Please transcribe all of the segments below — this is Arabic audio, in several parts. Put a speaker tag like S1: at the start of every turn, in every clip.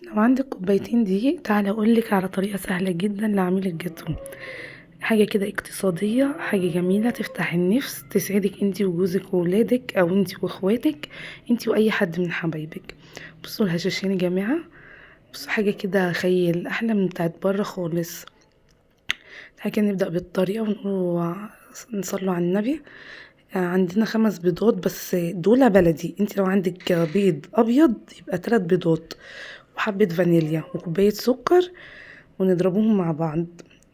S1: لو عندك كوبايتين دقيق تعالى اقولك على طريقة سهلة جدا لعميل الجاتو. حاجة كده اقتصادية، حاجة جميلة تفتح النفس، تسعدك انتي وجوزك وولادك او انتي واخواتك، انتي واي حد من حبايبك. بصوا الهشاشين يا جماعة، بصوا حاجة كده خيال احلى من بتاعت بره خالص. حاجة نبدأ بالطريقة ونقول نصلوا على النبي. عندنا 5 بيضات بس دول بلدي. انت لو عندك بيض ابيض يبقى 3 بيضات وحبة فانيليا وكوباية سكر، ونضربوهم مع بعض.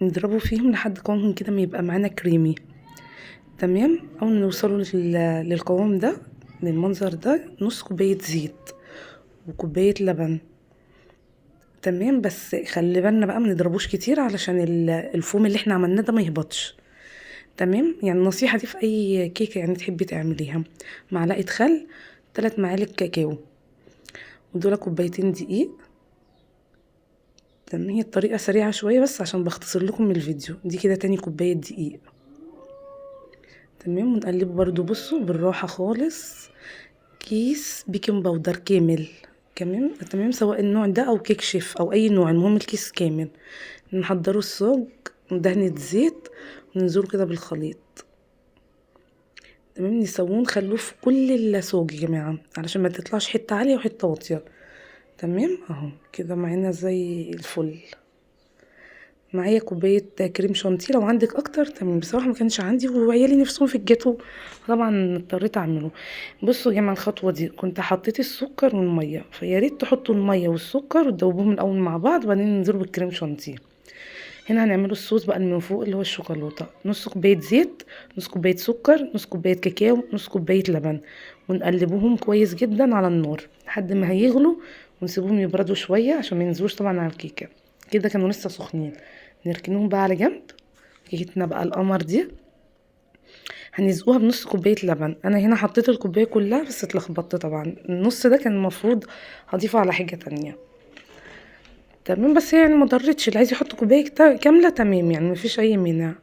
S1: نضربوا فيهم لحد قوامهم كده ما يبقى معانا كريمي. تمام. اول ما نوصلوا للقوام ده، للمنظر ده، نص كوباية زيت وكوباية لبن. تمام. بس خلي بالنا بقى ما نضربوش كتير علشان الفوم اللي احنا عملناه ده ما يهبطش. تمام. يعني النصيحة دي في اي كيكة يعني تحبي تعمليها. معلقة خل، 3 معالق كاكاو، ودول كوبايتين دقيق. تمام. هي الطريقة سريعة شوية بس عشان بختصر لكم من الفيديو. دي كده تاني كوباية دقيق. تمام. ونقلبه برضو، بصوا بالراحة خالص. كيس بيكنج باودر كامل. كمان تمام، سواء النوع ده او كيك شيف او اي نوع، المهم الكيس كامل. نحضره الصاج ودهنة زيت وننزله كده بالخليط. تمام. نسووه نخلوه في كل الصاج يا جماعة علشان ما تطلعش حتة عالية وحتة واطية. تمام. اهو كده معانا زي الفل. معايا كوبايه كريم شانتيه لو عندك اكتر. تمام. بصراحه ما كانش عندي وعيالي نفسهم في الجاتو، طبعا اضطريت اعمله. بصوا يا جماعه، الخطوه دي كنت حطيت السكر والميه، فيا ريت تحطوا الميه والسكر وتدوبوهم الاول مع بعض وبعدين ننزلوا بالكريم شانتيه. هنا هنعمله الصوص بقى من فوق اللي هو الشوكولاته. نص كوبايه زيت، نص كوبايه سكر، نص كوبايه كاكاو، نص كوبايه لبن، ونقلبوهم كويس جدا على النار لحد ما هيغلوا، ونسيبوهم يبردوا شويه عشان ما ينزلوش طبعا على الكيكه. كده كانوا لسه سخنين. نركنهم بقى على جنب. كيكتنا بقى القمر دي هنسقوها بنص كوبايه لبن. انا هنا حطيت الكوبايه كلها بس اتلخبطت طبعا، النص ده كان المفروض هضيفه على حاجه تانية. تمام. بس هي يعني ما ضرتش، اللي عايز يحط كوبايه كامله تمام، يعني مفيش اي مانع.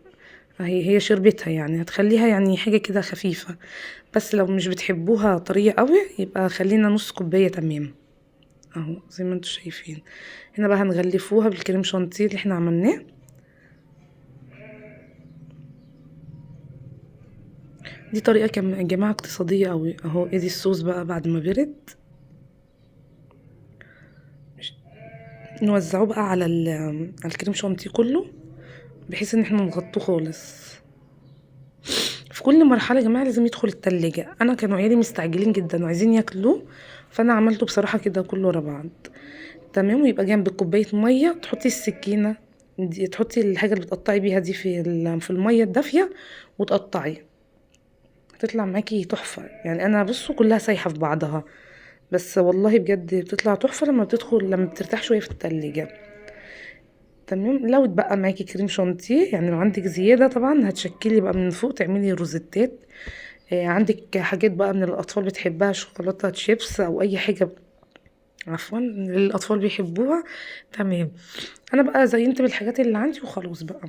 S1: هي شربتها يعني، هتخليها يعني حاجه كده خفيفه. بس لو مش بتحبوها طريه قوي يبقى خلينا نص كوبايه تمام. اهو زي ما انتم شايفين. هنا بقى هنغلفوها بالكريم شانتيه اللي احنا عملناه. دي طريقة يا جماعة اقتصادية قوي. اهو ادي الصوص بقى بعد ما برد، نوزعه بقى على على الكريم شانتيه كله، بحيث ان احنا نغطوه خالص. في كل مرحلة يا جماعة لازم يدخل التلاجة. انا كانوا عيالي مستعجلين جدا وعايزين ياكلوه، فانا عملته بصراحة كده كله ورا بعض. تمام. ويبقى جنب كوباية مية، تحطي السكينة دي، تحطي الحاجة اللي بتقطعي بيها دي في المية الدافية وتقطعي. هتطلع معاكي تحفة يعني. انا بصوا كلها سايحة في بعضها، بس والله بجد بتطلع تحفة لما بترتاح شوية في التلاجة. تمام. لو اتبقى معاكي كريم شانتيه، يعني لو عندك زيادة طبعا هتشكلي بقى من فوق تعملي روزيتات. عندك حاجات بقى من الأطفال بتحبها، شوكولاتة شيبس أو أي حاجة، عفوا، الأطفال بيحبوها. تمام. أنا بقى زينت بالحاجات اللي عندي وخلاص بقى.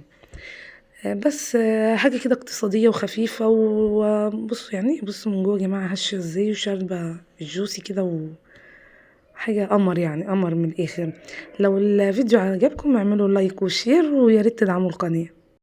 S1: بس حاجة كده اقتصادية وخفيفة. وبصوا يعني، بصوا من جوه يا جماعة هشة ازاي وشاربة الجوسي كده، حاجة قمر يعني، قمر من الآخر. لو الفيديو عجبكم اعملوا لايك وشير وياريت تدعموا القناة.